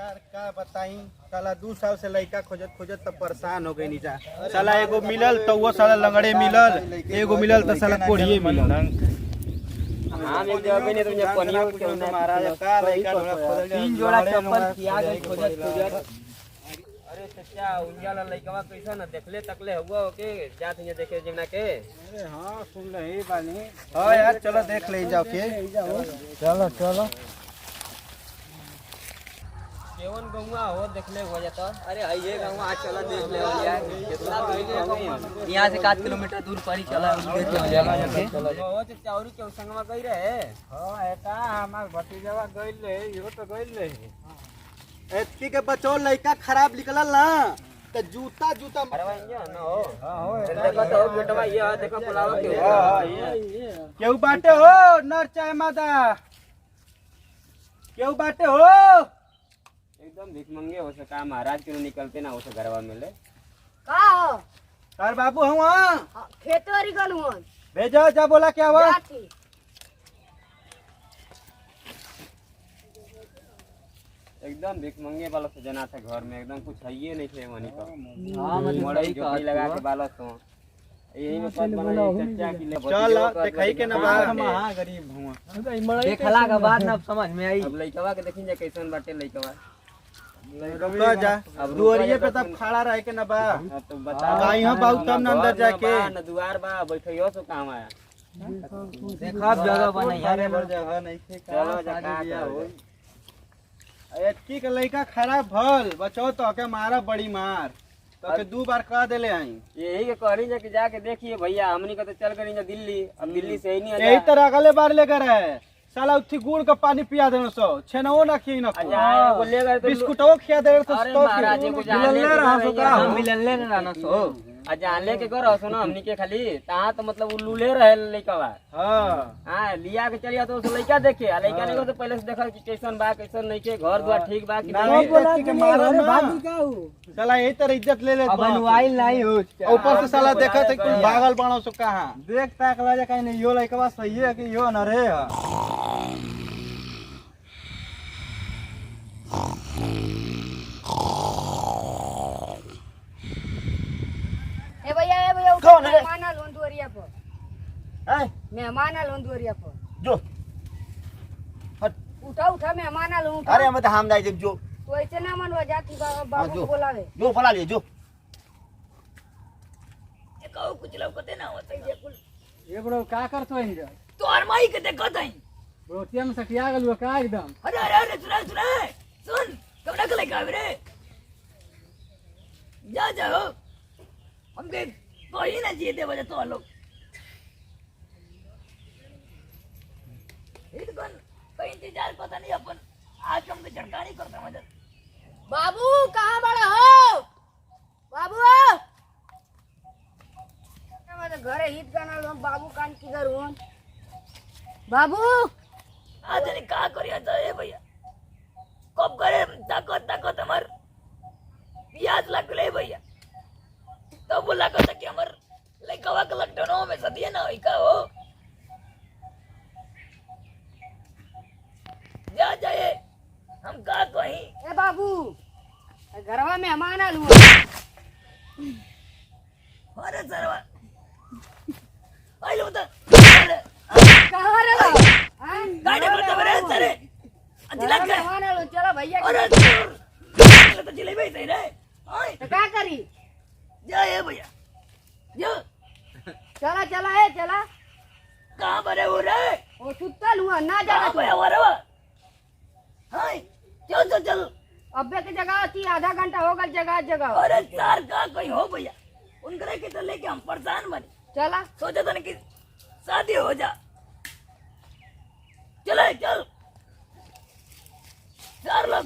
यार का बताई साला 2 साल से लड़का खोजत खोजत तब परेशान हो गई नीचा। साला एगो मिलल तो वो साला लंगड़े मिलल, एगो मिलल तो साला कोढ़िए मिलल। हां एक जगह नहीं तुमने पनियो के महाराज का लड़का थोड़ा खोजल 3 जोड़ा चप्पल किया गई खोजत। अरे चाचा उनका लड़का कैसा ना देखले तकले हुआ ओके जात है देखे जमना के। अरे हां सुन ले ही बानी। हां यार चलो देख ले जाओ के चलो चलो केवन गंगा हो देखले हो जाता। अरे हां ये गंगा आज चला देख ले यार कितना दूर यहां से 7 किलोमीटर दूर पड़ी चला देख ले जाके। ओ चाचा और के संगमा गई रहे। हां एटा हमार भतीजवा गइल ले यो तो गइल ले। एतकी के बचो लड़का खराब निकलल ना तो जूता जूता अरे ना हो। हां हो देखो तो बेटवा ये देखो पुलावा के। हां ये केहू बाटे हो नर चाहे मादा केहू बाटे हो एकदम भीख मंगे हो सका महाराज के निकलते ना हो सका घरवा में ले का हो तार बाबू हूं हां खेतवारी गल हुन भेजो जा बोला क्या हुआ जाती एकदम भीख मंगे वाला से जना था घर में एकदम कुछ है ही नहीं थे वनी का। हां मतलब मड़ई झोपड़ी लगा के बाला तो यही में पद बना चचा की ले चल देखाई के ना बाहर हम हां गरीब हुआ देखला के बाद ना समझ में आई। अब लइकवा के देखिन जे कैसन बाटे लइकवा रुका जा अब दुआरिये पे तब खड़ा रह के ना बा तो बता गाई हां बाऊ तब ना अंदर जाके ना दुआर बा बैठियो सो काम आया। देखा जगह बना यार जगह नहीं थे चलो जा का हो एतकी के लड़का खराब भल बचो तो के मारा बड़ी मार तो के 2 बार कह देले आई यही के कहरी जा के जाके देखिए भैया हमनी का तो चल गई ना दिल्ली। अब दिल्ली से ही नहीं यही तरह अगले बार लेकर है साला उठी गुड़ का पानी पिया देनो सो छेनो ना खी ना अच्छा वो ले गए तो बिस्कुटो खिया दे तो अरे महाराज को जानले रहा सो का हम मिलले ना रहना सो आ जानले के करो सुनो हमनी के खाली ता तो मतलब उल्लूले रहे लइकावा। हां लिया के चलिया तो उस लइका देखे आ लइका ने तो पहले से देखल कि कैसन बा कैसन नहीं के घर द्वार ठीक बा कि नहीं बोला कि मारो ना भाभी का हो साला यही तरह इज्जत ले ले अब मोबाइल नहीं हो ऊपर से साला देखत है कोई पागल बाणो सो कहां देख ताक ला कहीं नहीं यो लइका सही है कि यो न रे ए भैया कौन है? मेहमान आ लोन दुआरिया पर है मेहमान आ लोन दुआरिया पर जो हट उठा उठा मेहमान आ लोन अरे हम तो हम जाए जो तो ऐसे ना मनवा जाती बाबू को बुलावे जो फला ले जो ये कहू कुछ लौकते ना होते ये बड़ो का करतो है रे तोर माई के देखत हई। बड़ो टेम सटिया गेल का एकदम अरे अरे अरे सुन कबड़ा के लेके आवे रे जा जाओ हमके कोई ना जिए दे वजह तो लोग एक गन कोई इंतजार पता नहीं अपन आज हमके झटका नहीं करता मदद। बाबू कहाँ बड़े हो बाबू घरे हित गाना बाबू कान किधर हूँ बाबू आज नहीं का करिया था ए भैया कब करे ताकत हमार प्याज लग ले भैया तो बोला कहता कि हमार लइकवा के लॉकडाउन में सदिया ना होई का हो जा जाए हम का कहीं ए बाबू घरवा मेहमान आ लू अरे सरवा आई लो तो कहाँ रे गाड़ी पर तो बरे सरे दिला के मेहमान आ लू चलो भैया अरे तो जिलेबी सही रे ओए तो क्या करी जा ए भैया जा चला चला है चला कहां बरे हो रे वो सुतल हुआ ना जाना कहां बरे हो रे हाय चल चल अब्बे की जगह थी आधा घंटा हो गल जगह जगह अरे चार का कोई हो भैया उनकरे के तो लेके हम परेशान बने चला सोचा था कि शादी हो जा चले चल 4 लाख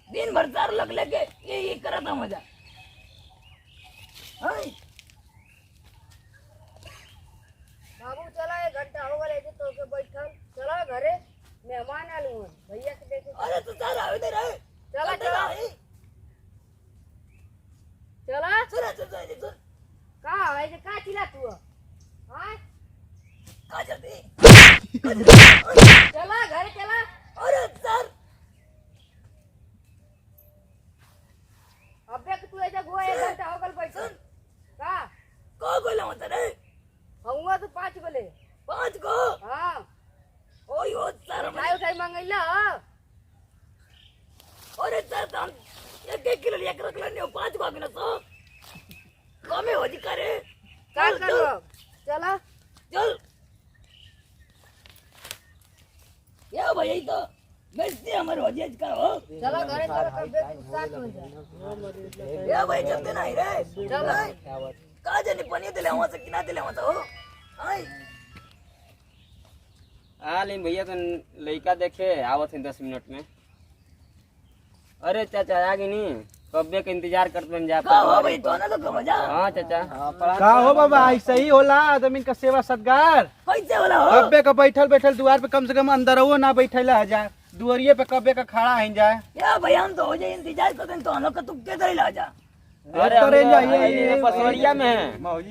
दिन भर 4 लाख लेके ये करा था मजा हाय बाबू चला 1 घंटा हो गए तो के बैठल चला घरे मेहमान आलू भैया के देखे अरे तो सारा आवे दे रहे चला चला चला सुन का है जे का चिल्ला तू हां का जल्दी चला घरे चला अरे सर खैला अरे सर तो हम 1 किलो लिया कर रख लेने 5 को आगे तो कमे हो जी करे का करो चला चल या भैया तो बेचते हमारे वजह करो चला घरे चला तबियत साथ हो जाए या भाई चलते नहीं रे चल का जाने पनी दिले वहां से किना दिले वहां तो आई लेकिन भैया तो लड़का देखे आवत है 10 मिनट में। अरे चाचा आ गई नहीं कब्बे का इंतजार करते बन जा का हो भाई तो ना तो कब जा हाँ चाचा का हो बाबा ऐसा ही होला आदमी का सेवा सत्कार। कैसे वाला हो कब्बे का बैठल बैठल दुआर पे कम से कम अंदर वो ना बैठेला जा दुआरिये पे कब्बे का खड़ा है जाए। या भाई हम तो हो जाए इंतजार करते तो हम लोग का तू के तरह ला जा अरे तो रेंज हम है, ये पसवरिया में है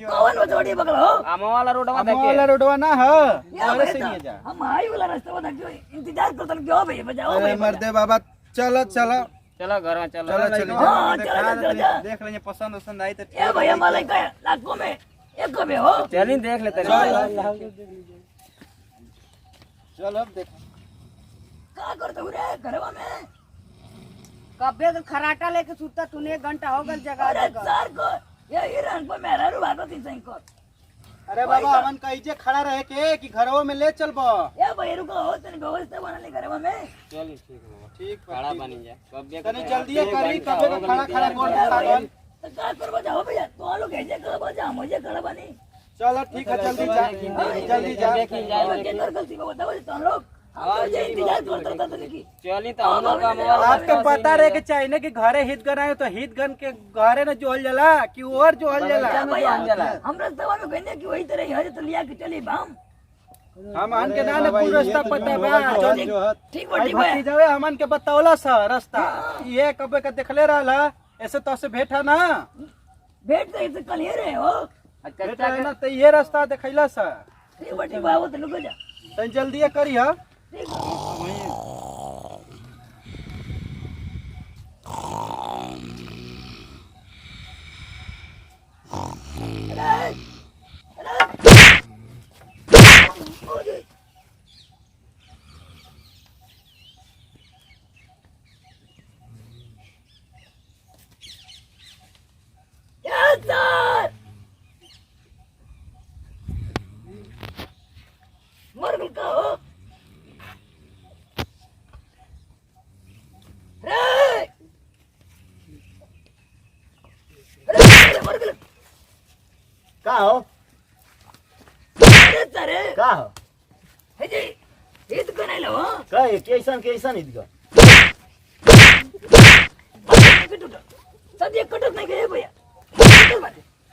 कौन वो छोड़ी पकड़ हो आमा वाला रोडवा वाला देखे रोडवा ना है या अरे भाई से नहीं तो जा। हम हाई वाला रास्ता बता क्यों इंतजार करते क्यों भाई बजाओ अरे भाई मर्दे बाबा चलो चलो चलो घर में चलो चलो चलो हाँ, चलो, चलो। देख लेंगे पसंद वसंद आई तो या भाई हमारा का लाखों में एक में हो चलिए देख लेते चलो अब देख का करते हो रे घरवा में कब्बे का खराटा लेके सुता तूने 1 घंटा हो गल जगह अरे जगह सर को ये हिरण पर मेरा रू भागो थी सही को अरे बाबा हमन कईजे खड़ा रहे के कि घरवा में ले चलबो। या भाई रुको हो तेरी व्यवस्था बना ले घरवा में चलिए ठीक है ठीक खड़ा बनी जा कब्बे तनी जल्दी करी कब्बे का खड़ा खड़ा गोड़ सागल। तो का करवा जाओ भैया तो लोग ऐसे करवा जा मुझे कर बनी चलो ठीक है जल्दी जा जल्दी जा। देखी जाए क्या कर गलती को बताओ तो लोग हम तो ये इंतजार करते थे लेकिन चलिए तो हम लोग का मोबाइल आपको पता रहे कि चाहिए कि घरे हित गन आए तो हित गन के घरे न जोहल जला कि और जोहल जला। क्या भैया हम रास्ता में कहने की वही तरह यहाँ से तो लिया के चली बाम हम आन के ना पूरा रास्ता पता बा ठीक बा ठीक भट्टी जावे हमन के बतावला सा रास्ता ये कबे का देखले रहला ऐसे तो से भेटा ना भेट तो इसे कल ये रहे हो भेटा है ना तो ये रास्ता देखैला सा ठीक बा ठीक बा वो तो रुको जा तनी जल्दी करी हा ठीक बा मर गल का हो रे रे मर गल का हो अरे सारे का हो हे जी ईद कने लो का कैसन इदगा सदी कटक नहीं गए भैया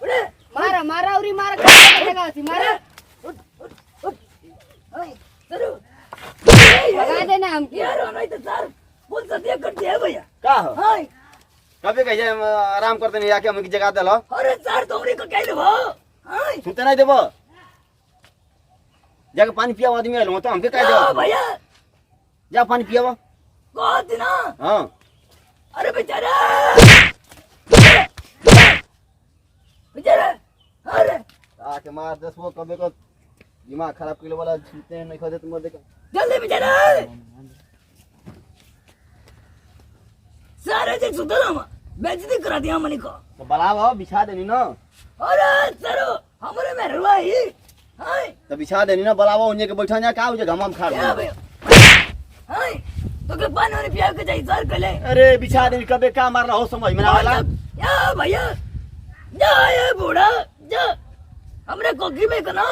उड़े मारा मारा उरी मारा जगह थी मारा हाय सरू भगा देना हमके यार नहीं तो सर बोल सदी कट दिया भैया का हो हाय कभी कैसे आराम करते नहीं आके हम की जगह देलो अरे सर तुमरी को कहले हो हाय सुते नहीं देबो जाके पानी पिया आदमी आलो तो हमके कह ओ देबो भैया जा पानी पियावा को दिन हां अरे बेचारा बेचारा अरे आके मार दसबो कबे को दिमाग खराब के वाला छूते नहीं खदे तुम देखो जल्दी बेचारा सारे दिन सुतल हम बेइज्जती करा दिया मनी को तो बलावा बिछा देनी ना अरे सरो हमरे में रवाई हाय तो बिछा देनी ना बलावा उन्हें के बैठा जा का हो जे घमाम खा या भैया हाय तो के पानी वाली पिया के जाई सर कले अरे बिछा देनी कबे का मारना हो समझ में ना वाला या भैया जा ये बूढ़ा जा हमरे कोकी में कना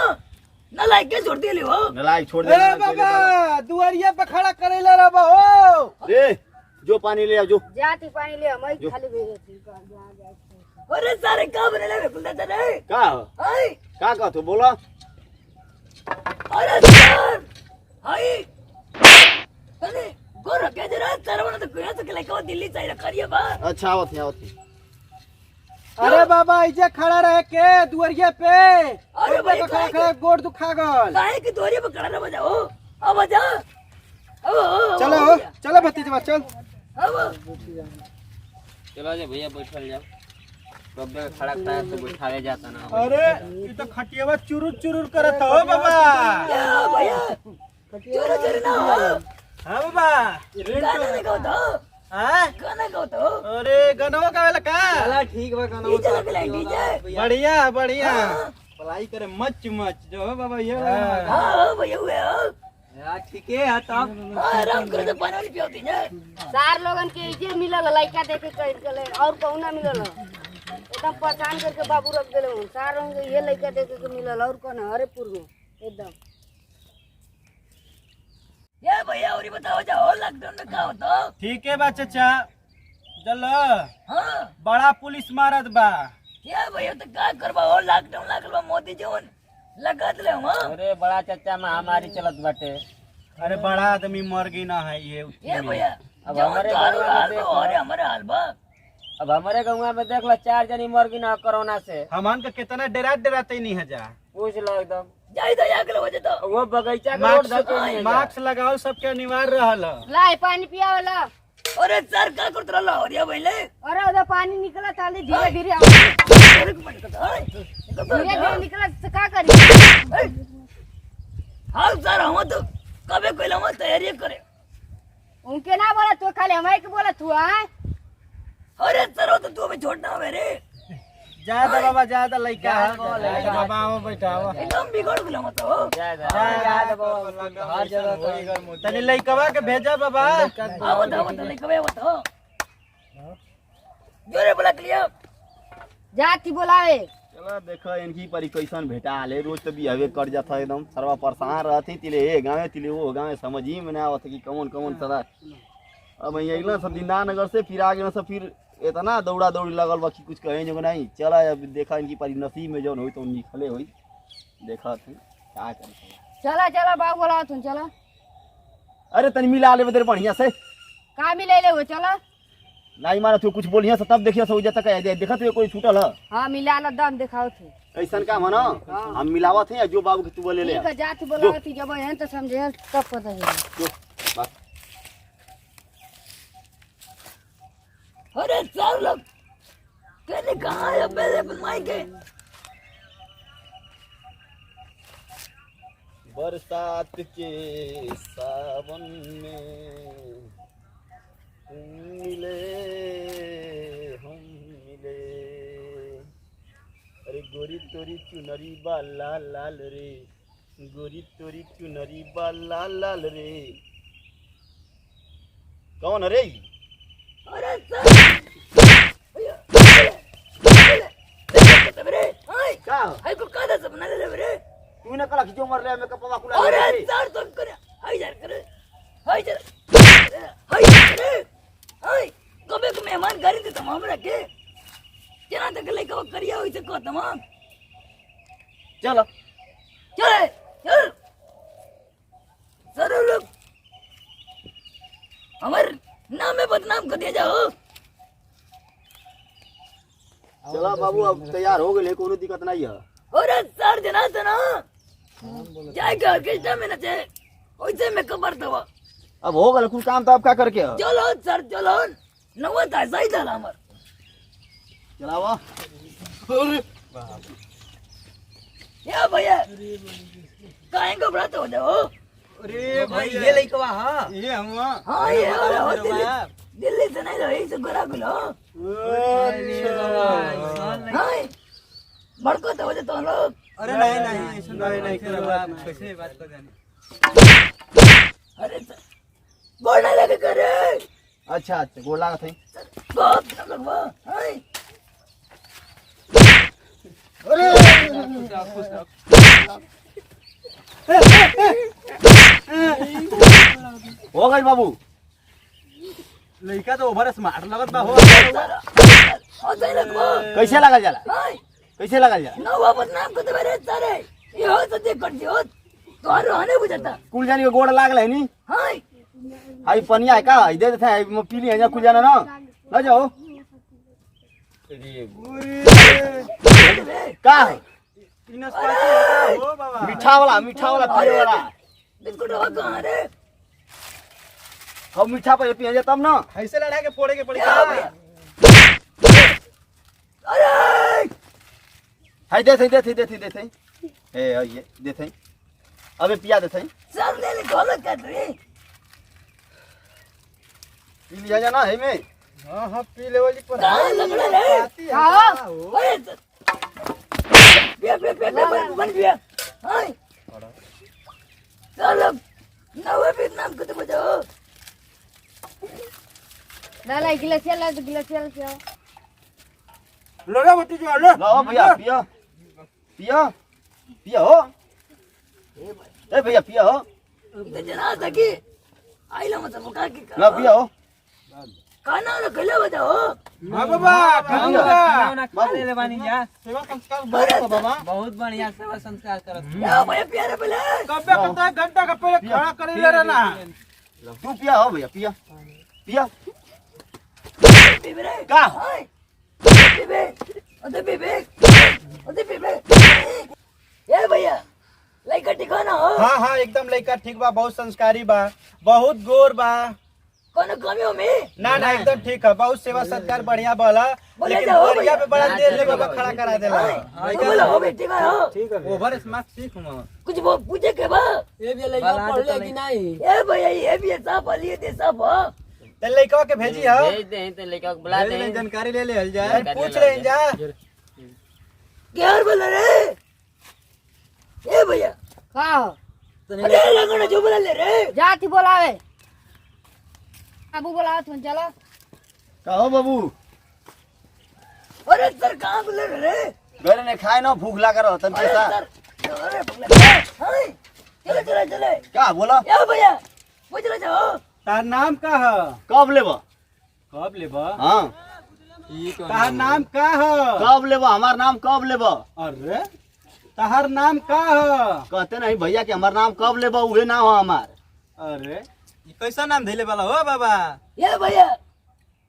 ना लाइक के छोड़ दिली हो नलायक छोड़ दे ए बाबा दुआरिये पे खड़ा करेला रे हो रे जो पानी ले आ जो जाती पानी ले हम खाली भेजे थी अरे सारे का बने लगे खुलता रे का हो हाय का तू बोला अरे सर हाय अरे गोरा के जरा तरवना तो कोया तो के को दिल्ली चाहिए करिए बा अच्छा आवत है अरे बाबा ऐसे खड़ा रहे के दुआरिये पे अरे भाई, खड़ा खड़ा गोड़ दुखा गल। काहे की दोरी पे खड़ा रह जाओ अब जा अब चलो चलो भतीजा चल अब चलो जा भैया बैठल जाओ कब्बे का खड़ा खड़ा तो बैठावे जाता ना अरे ये तो खटियावा चुरुर चुरुर करत हो बाबा या भैया चोर चोर ना हो हाँ बाबा गाना नहीं गाओ तो हाँ गाना गाओ तो अरे गनवा का का चला ठीक बा कनो डीजे लग ले डीजे बढ़िया बढ़िया पढ़ाई करे मच मच जो है बाबा ये हां भैया हुए हो यार ठीक है तब आराम कर तो पानी पियोती ना सार लोगन के इजे मिलल लइका देखे कह के और कहू ना मिलल एकदम परेशान करके बाबू रख देले हूं सार लोगन के ये लइका देखे के मिलल और कौन हरेपुर में एकदम ये भैया और बताओ जाओ लॉकडाउन में का होता ठीक है बा चाचा चल हां बड़ा पुलिस मारत बा ये भैया तो का करबा हो लॉकडाउन लागल बा मोदी जवन लगत ले हम अरे बड़ा चाचा महामारी चलत बाटे अरे बड़ा आदमी मर गई ना है ये भैया अब हमारे गाँव में देख और हमारे हाल बा अब हमारे गाँव में देख लो 4 जनी मर गई ना कोरोना से हमन का कितना डराते नहीं है जा पूछ लो एकदम जाई तो या के वजह तो वो बगीचा के रोड धके नहीं है मास्क लगाओ सबके अनिवार्य रहल लाई पानी पिया वाला अरे सर का करत रहला और ये भइले अरे उधर पानी निकला ताली धीरे धीरे धीरे धीरे निकला तो का करी हाल सर हम तो कबे कोई हम तैयारी करे उनके ना बोला तू खाली हमारे के बोला तू आए अरे सर वो तो तू भी छोड़ना मेरे ज्यादा बाबा ज्यादा लइका बाबा आओ बैठाओ एकदम बिगड़ गेल हम तो हर जगह तनी लइकवा के भेजा बाबा आओ तो कबे बताओ जोरे बोला लिया जाती बोलावे चलो देखो इनकी परी कैसन भेटा ले रोज तो बिहेवे कर जाता एकदम सर्वा परेशान रहती तिले ए गाँव तिले वो गाँव समझ ही में ना आवत कि कौन कौन सदा अब अगला सब दीनानगर से फिर आगे सब फिर इतना दौड़ा दौड़ी लगल बा कि कुछ कहे जो नहीं चला अब देखा इनकी परी नसीब में जौन हुई तो निकले हुई देखा तू क्या कर चला चला बाबू बोला तू चला अरे तनी मिला ले बदर बढ़िया से का मिले ले वो चला नहीं मारा तू कुछ बोलिया से तब देखिए सो तक देखा तू कोई छूटल है हाँ मिला ला दम दिखाओ थे कैसन काम है ना हम मिलावत हैं जो बाबू के तू बोले ले ठीक है जाती बोला थी जब हैं तो समझे तब पता चलेगा जो बस अरे सर लोग कहने कहाँ है मेरे बनवाई के बरसात के सावन में मिले हम मिले अरे गोरी तोरी चुनरी बा लाल लाल रे गोरी तोरी चुनरी बा लाल लाल रे कौन है रे अरे सर का आई को कादा सब बना ले रे तू ने कला खिचो मर रहा है मैं कपवा कुला अरे सर तो करे हाय यार करे हाय यार हाय करे हाय कबे को मेहमान घर दे तमाम रखे जना तक ले को करिया होई से को तमाम चलो चल चल सर लोग हमार नाम में बदनाम कर दिया जाओ चला बाबू अब तैयार हो गए कोनो दिक्कत नहीं है अरे सर जना तो ना जाएगा ऑर्केस्ट्रा में नचे वैसे मैं कबर दो अब हो गए कुछ काम तो अब क्या करके है? चलो सर चलो नवत ऐसा ही था हमार चलावा या भैया काहे घबराते हो जाओ अरे भाई ये लइकवा हां ये हम हाँ ये हो दिल्ली से नहीं रही से गोरा गुलो हाँ बड़को तो हो जाते हो लोग अरे नहीं करवा कैसे बात कर जाने अरे सर बोल नहीं लगे करे अच्छा अच्छा गोला थे बहुत लगवा हाँ हो गई बाबू लइका तो ओवर स्मार्ट लगत बा हो सही लगवा कैसे लगल जाला हाँ कैसे लगल जाला नवा बदनाम को तो मेरे सारे ये हो तो देख कर दियो तो हर रहने बुझाता कुल जानी के गोड़ लागल है नी हाँ हाई पनिया है का दे देते हैं पी ली है कुल जाना ना ना जाओ का है? हो बाबा मीठा वाला पिए वाला बिस्कुट हो कहाँ रे हम मीठा पे पिए तब ना ऐसे लड़ा के फोड़े के पड़ी क्या भैया अरे हाय देते ए ये देते अबे पिया देते सर ले ले गलत कर रही पी लिया जाना है में। हाँ हाँ पी ले वाली पर कहाँ लंगड़ा रे? अरे बन गया हाय चलो नवे वियतनाम को तो बजाओ डाला गिलासिया ला तो गिलासिया ला लो लो बच्ची जो लो लो भैया पिया पिया पिया हो ए भैया पिया हो इधर जना सके आइला मत मुका के लो पिया हो खाना ना खले बजाओ हाँ बाबा खाऊंगा खा ले बानी जा सेवा संस्कार बहुत बाबा बहुत बढ़िया सेवा संस्कार करत या भैया प्यारे पहले कब करता है घंटा का पहले खड़ा कर ले रहना तू पिया हो भैया पिया पिया बेबे का हाय बेबे अरे बेबे ये भैया लाइक ठिकाना हो हाँ हाँ एकदम लड़का ठीक बा बहुत संस्कारी बा बहुत गोर बा कोनो कमी हो में ना ना एकदम ठीक है बहुत सेवा सत्कार बढ़िया बोला बोले लेकिन जाओ बोरिया भैया। पे बड़ा देर ले बाबा खड़ा करा देला बोला हो बेटी का हो ठीक है ओवर स्मार्ट सीख हम कुछ वो पूछे के बा ये भी लइका पढ़ ले कि नहीं ये भैया ये भी साहब लिए दे साहब हो ते लड़का के भेजी हो भेज दे तो लइका को बुला दे जानकारी ले ले हल जाए पूछ ले जा क्या बोल रे ये भैया का अरे लगना जो बोला ले रे जाती बोलावे बाबू बोलावे तुम चलो का हो बाबू अरे सर कहाँ बोले रे घर ने खाए ना भूख लगा रहा तन अरे पैसा सर अरे हाय चले चले चले क्या बोला या भैया वो चले जाओ तार नाम का है कब लेबा कब लेबा हां तार नाम का है कब लेबा हमार नाम कब लेबा अरे तार नाम का है कहते नहीं भैया कि हमार नाम कब लेबा उहे नाम हो हमार अरे ई कैसा नाम धैले वाला हो बाबा ये भैया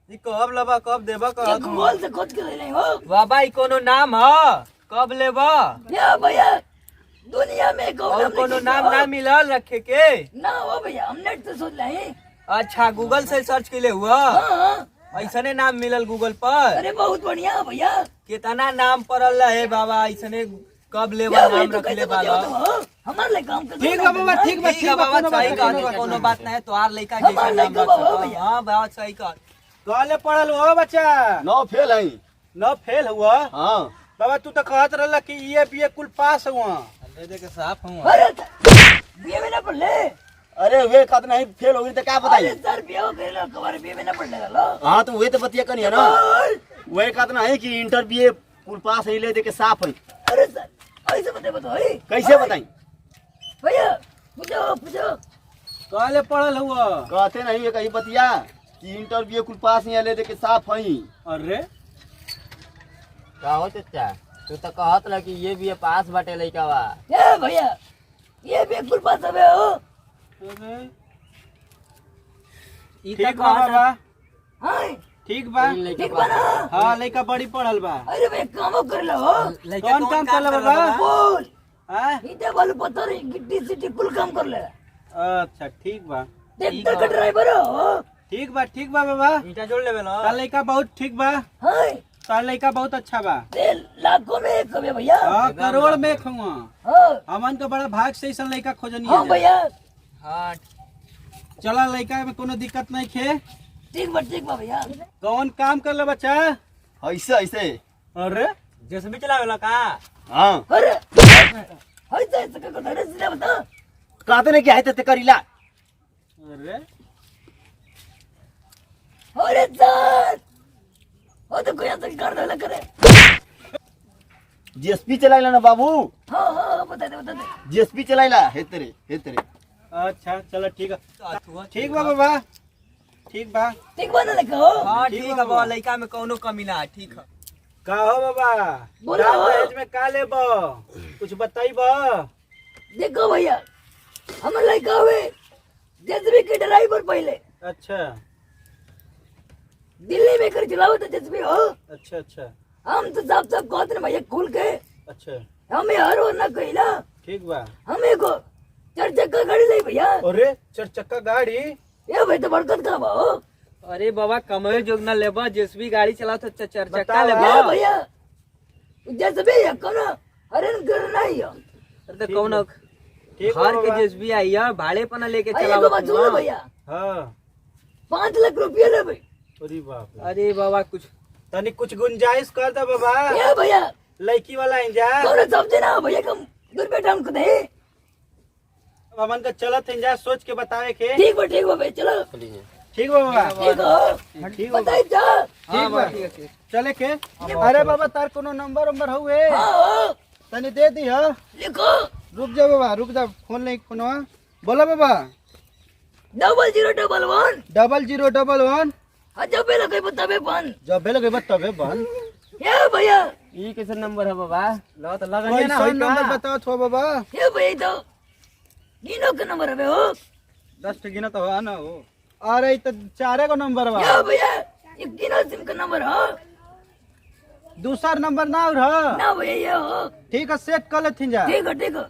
ई कब लेबा कब देबा ये कब गोल से खोद के ले नहीं हो बाबा ई कोनो नाम ह कब लेबा या भैया दुनिया में और कोनो नाम ना मिलल रखे के ना हो भैया हम नेट से सोच रहे हैं अच्छा गूगल से सर्च के हुआ हाँ ऐसने नाम मिलल गूगल पर अरे बहुत बढ़िया भैया कितना नाम पड़ल है बाबा ऐसने कब लेबा या भैया नाम तो रखले कैसे बाबा बताओ तो हमारे लिए काम कर ठीक है बाबा ठीक बा ठीक है बाबा सही कह कोनो बात नहीं तोहार लइका जैसा हमार नाम लइका रख बाबा सकत। भैया। हां बात सही कह कहले पढ़ल हो बच्चा नौ फेल है न फेल हुआ हां बाबा तू तो कहत रहला कि ये बीए कुल पास हुआ ले दे के साफ हूं अरे बीए में ना पढ़ ले अरे वे खात नहीं फेल हो गई तो क्या अरे बताइए सर बीए हो गए लोग हमारे बीए में ना पढ़ ले लो हां तो वे तो बतिया कनी है ना वे खात नहीं कि इंटर बीए कुल पास है ले दे के साफ है अरे सर ऐसे बताओ कैसे बताई भैया पूछो पूछो कहले पढ़ल हुआ कहते नहीं है कहीं बतिया कि इंटर बीए कुल पास ही ले दे के साफ है अरे का हो चाचा तू तो कहत रह कि ये भी पास बाटे लइका बा ये भैया ये भी कुल पास हवे हो अरे ई ठीक बा बाबा हां ठीक बा ठीक बा ना हाँ लड़का बड़ी पढ़ल बा अरे भैया काम कर लो हो कौन काम कर ले बाबा बोल हाँ? इधर वाले पत्थर गिट्टी सिटी कुल काम कर ले अच्छा ठीक बा ट्रैक्टर का ड्राइवर हो ठीक बा बाबा ईटा जोड़ लेबे ना तार लड़का बहुत ठीक बा हां तार लड़का बहुत अच्छा बा ते लाखों में एक हवे भैया हाँ करोड़ में खुआ हां हमन के बड़ा भाग से ऐसा लड़का खोजनी हां है भैया हां चला लड़का में कोनो दिक्कत नहीं खे ठीक बा भैया कौन काम कर ले बच्चा ऐसे ऐसे अरे जेसीबी चलावेला का हां अरे ऐसे ऐसे का धड़े सीधा बता कहते नहीं कि है ते करीला अरे अरे सर वो तो कोई ऐसा कर दे करे जीएसपी चलाइला ना बाबू हां बता दे जीएसपी चलाइला हे तेरे अच्छा चलो ठीक है ठीक बा बाबा ठीक बा ठीक बना लिखो हां ठीक है बाबा लइका में कोनो कमी ना ठीक है का हो बाबा बोलो। दहेज में का लेबो कुछ बताइबो देखो भैया हमारे लड़का हुए जेसीबी के ड्राइवर पहले अच्छा दिल्ली में कर चलाओ तो जेसीबी हो अच्छा हम तो साफ कहते ना भैया खुल के अच्छा हमें हर वो ना कहिला ठीक बा हमें को 4 चक्का गाड़ी ले भैया अरे 4 चक्का गाड़ी ये भाई तो बड़कत का बा हो अरे बाबा कमरे जोग ना लेबा जेसीबी गाड़ी चलाओ तो चर्चा बताओ। लेबा ये भैया जेसीबी है कौन हरन कर नहीं हो अरे तो कौन ठीक बा घर के बाबा। जेसीबी आई है भाड़े पर ना लेके अरे चलाओ को बात सुनो भैया हाँ 5 लाख रुपया ले भाई। अरे बाप रे। अरे बाबा कुछ तनी कुछ गुंजाइश कर दे बाबा, ये भैया लड़की वाला इंजा तोरे समझे ना भैया कम दूर बैठा हमको दे। हमन का चलत इंजा सोच के बतावे के। ठीक बा भाई चलो। ठीक बा बाबा, ठीक हो ठीक बा, बताई जा। ठीक बा, चले के। अरे बाबा तार कोनो नंबर हुए हाँ तनी दे दी ह। लिखो रुक जा बाबा, रुक जा, फोन नहीं फोनवा बोला बाबा। 0011 0011 जब पहले कोई बतावे बन। जब भेल गई तबे बन। ये भैया ये कैसे नंबर है बाबा? लो तो कैसा नंबर बताओ थो बाबा। ये भैया तो गिनो का नंबर है हो। 10 गिना तो है ना हो। अरे तो 4 गो नंबर बा। ये भैया ये गिनो सिम का नंबर हो दूसरा नंबर ना और ह। ना भैया ये हो। ठीक है सेट कर लेथिन जा। ठीक है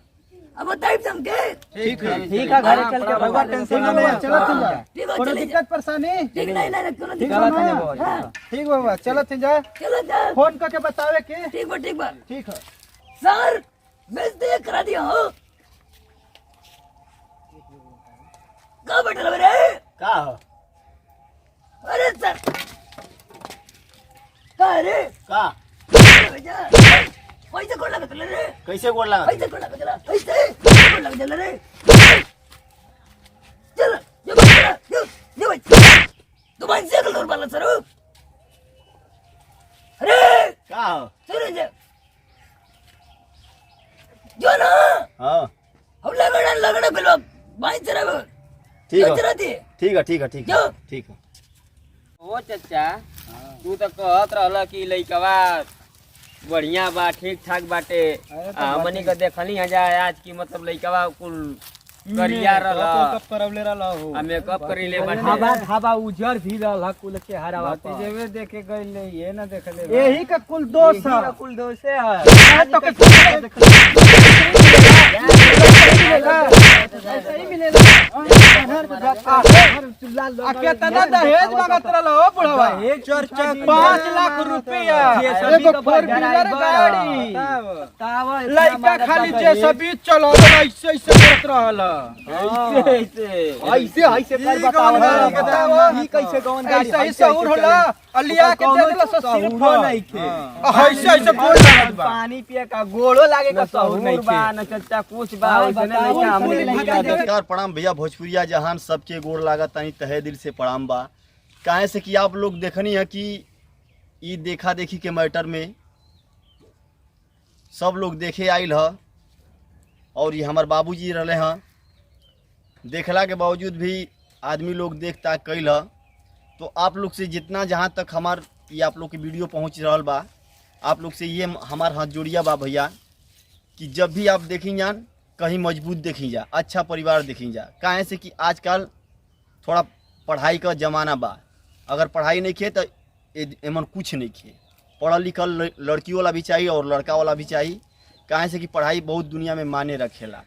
अब बताई समझे। ठीक है घरे चल के बाबा टेंशन ना ले, चलत जा। ठीक है कोनो चले जा। दिक्कत परेशानी ठीक नहीं कोनो ठीक दिक्कत है नहीं। ना? हाँ, ठीक बाबा चलत जा, चलो जा। फोन करके बतावे के। ठीक बा ठीक है। सर भेज करा दिया हो। कहाँ बैठे रे? का हो? अरे सर कहाँ रे? का भैया पैसे कौन लगा चले रे? कैसे गोड़ लगा? पैसे कौन लगा चला? पैसे कौन लगा चले रे? चल ये भाई तुम्हारी साइकिल और बाला सर। अरे का हो? सुन जा जो ना हाँ हम लगड़ा बिलो भाई चला ठीक है चलाती ठीक है ठीक है ठीक है जो ठीक है। ओ चाचा तू तो कहत रहला कि लइकवा बढ़िया बा, ठीक ठाक बाटे। हमनी के देखली जा आज की मतलब लइकवा कुल करिया रहला, कब करवले रहला हो। आ मेकअप करीले बाटे। धाबा उजर भी रहल कुल के हरावा जेबे देखे गइले ये ना देखले यही का कुल दोस्त है। कुल दोषे है। तो के ऐसे ही मिलेला। आ केतना दहेज मांगत रहला हो बुढ़वा? 5 लाख रुपया एगो 4 व्हीलर गाड़ी। लड़का खाली जेसीबी चलावल ऐसे ऐसे करत रहला। ऐसे ऐसे कर बताओ ई कैसे कौन गाड़ी ऐसे ही सहूर होला। अलिया के दे देला सो सिर्फ नहीं थे ऐसे ऐसे बोल लागत बा। पानी पिए का गोड़ो लागे का सहूर नहीं बा थे न चाचा कुछ बा ओइसने लइका हमनी के नमस्कार प्रणाम भैया, भोजपुरिया जहान सबके गोड़ लागत तानी तहे दिल से प्रणाम बा। काहे से कि आप लोग देखनी है कि ई देखा देखी के मैटर में सब लोग देखे आइल ह और ये हमार बाबूजी रहले हैं। देखला के बावजूद भी आदमी लोग देख ताक कैल ह। तो आप लोग से जितना जहाँ तक हमार ये आप लोग के वीडियो पहुँच रहल बा, आप लोग से ये हमार हाथ जोड़िया बा भैया कि जब भी आप देखी जान कहीं मजबूत देखी जा, अच्छा परिवार देखी जा। काहे से कि आजकल थोड़ा पढ़ाई का ज़माना बा। अगर पढ़ाई नहीं खे तो एमन कुछ नहीं खे। पढ़ल लिखल लड़की वाला भी चाहिए और लड़का वाला भी चाहिए। काहे से कि पढ़ाई बहुत दुनिया में माने रखेला।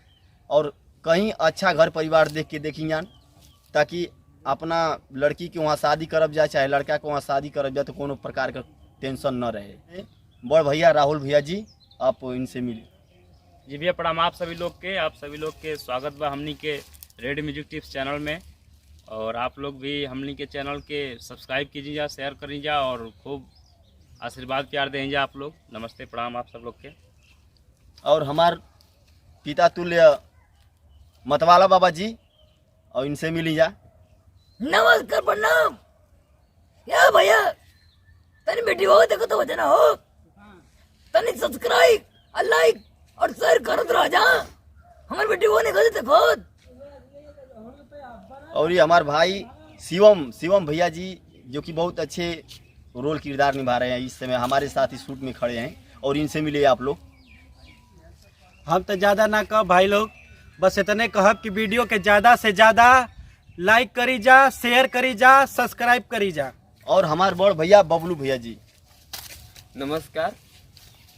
और कहीं अच्छा घर परिवार देख के देखी जान, ताकि अपना लड़की के वहाँ शादी करब जाए चाहे लड़का के वहाँ शादी करब जाए तो कोनो प्रकार का टेंशन न रहे। बड़ भैया राहुल भैया जी, आप इनसे मिले। जी भैया प्रणाम आप सभी लोग के स्वागत बा हमनी के रेड म्यूजिक टिप्स चैनल में। और आप लोग भी हमनी के चैनल के सब्सक्राइब कीजिए जा, शेयर करी जा और खूब आशीर्वाद प्यार दें जा आप लोग। नमस्ते प्रणाम आप सब लोग के। और हमार पिता तुल्य मतवाला बाबा जी, और इनसे मिली जा। नमस्कार प्रणाम। क्या भैया तनी बेटी हो देखो तो वजह ना हो तनी सब्सक्राइब और लाइक और शेयर करत रह जा। हमारी बेटी वो नहीं करते देखो। और ये हमारे भाई शिवम भैया जी जो कि बहुत अच्छे रोल किरदार निभा रहे हैं, इस समय हमारे साथ इस शूट में खड़े हैं। और इनसे मिले आप लोग। हम तो ज़्यादा ना कह भाई लोग, बस इतने कहब कि वीडियो के ज़्यादा से ज़्यादा लाइक करी जा, शेयर करी जा, सब्सक्राइब करी जा। और हमारे बड़ भैया बबलू भैया जी। नमस्कार।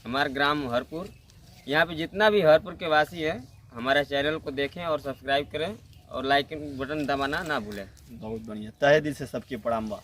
हमारा ग्राम हरपुर, यहाँ पे जितना भी हरपुर के वासी है हमारे चैनल को देखें और सब्सक्राइब करें और लाइक बटन दबाना ना भूलें। बहुत बढ़िया, तहे दिल से सबके प्रणाम बा।